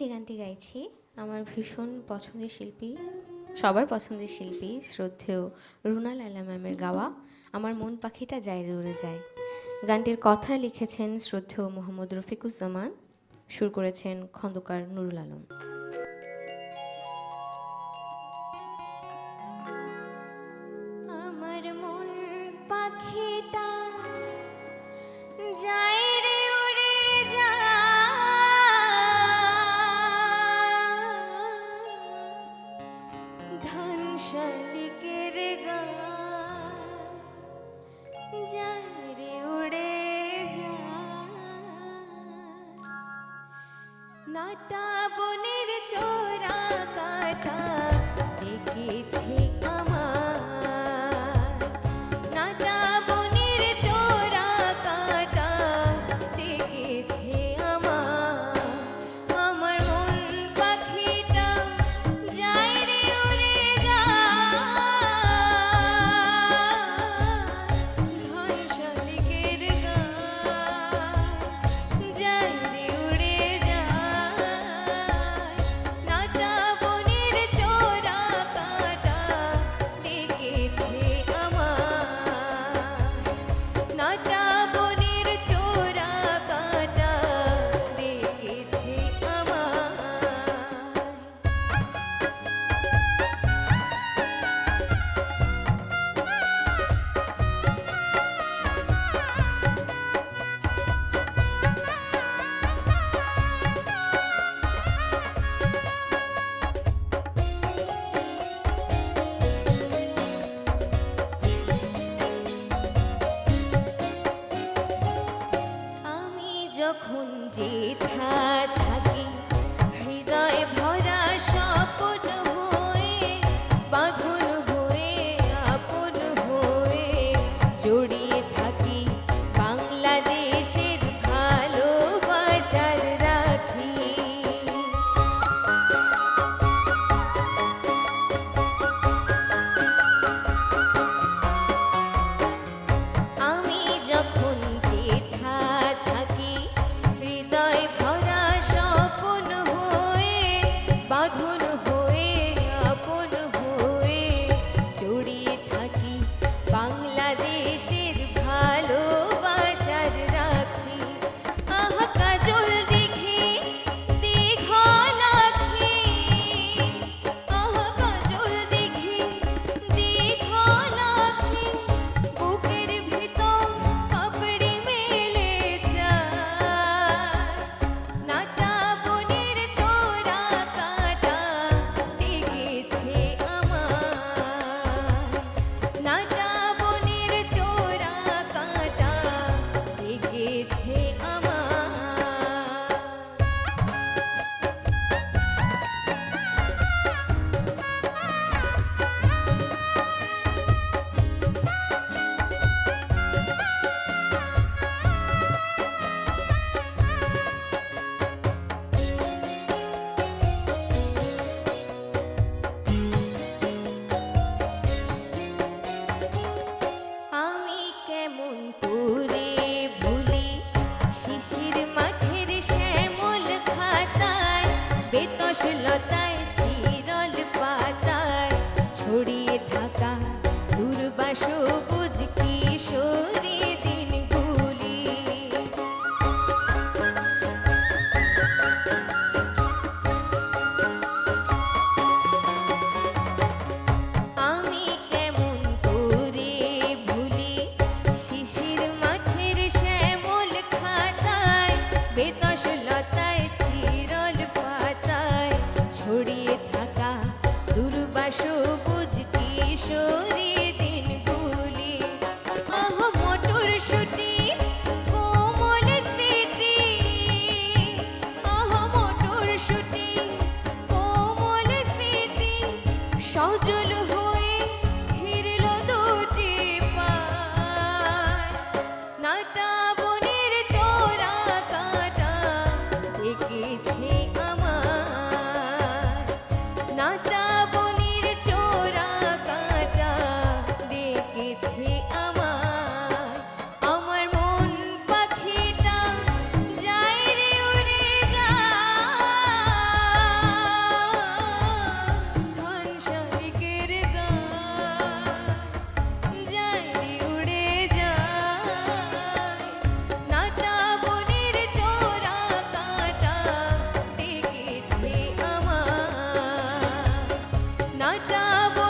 যে গানটি গাইছি আমার ভীষণ পছন্দের শিল্পী, সবার পছন্দের শিল্পী শ্রদ্ধেয় রুনা লায়লা ম্যামের গাওয়া আমার মন পাখিটা যায় রে উড়ে যায়। গানটির কথা লিখেছেন শ্রদ্ধেয় মোহাম্মদ রফিকুজ্জামান, সুর করেছেন খন্দকার নুরুল আলম। আমার মন পাখিটা যায় রে উড়ে যায়, ধান শালিকের গায় যায় রে উড়ে যায়, নাটা বনের চোরা কাটা ডেকেছে আমার, নাটা বনের চোরা কাটা ডেকেছে আমার, আমার মন পাখিটা যায় রে উড়ে যায়, ধান শালিকের গায় যায় রে উড়ে যায়, নাটা বনের চোরা কাটা ডেকেছে আমার, নাটা বনের চোরা কাটা ডেকেছে আমার। আমি যখন যেথা থাকি হৃদয় ভরা স্বপ্ন হয়ে, বাঁধন হয়ে আপন হয়ে জড়িয়ে থাকি বাংলাদেশের ভালোবাসার রাখি। আমি যখন যেথা থাকি হৃদয় ভরা স্বপ্ন হয়ে, বাঁধন হয়ে আপন হয়ে জড়িয়ে থাকি বাংলাদেশের ভালোবাসার রাখি। আহা কাজল দিঘি দীঘল আখি, আহা কাজল দিঘি দীঘল আখি, বুকের ভিতর পাপড়ি মেলে যায়, নাটা বনের চোরা কাটা ডেকেছে আমার, নাটা বনের চোরা কাটা ডেকেছে আমার। আমি কেমন করে ভুলি শিশির মাঠের শ্যামল খাতায়, বেতস লতায় চিরল পাতায় ছড়িয়ে থাকা দুর্বা সবুজ কিশোরী দিনগুলি। আমি কেমন করে ভুলি শিশির মাঠের শ্যামল খাতায়, বেতস লতায় চিরল পাতায় ছড়িয়ে কাটাবো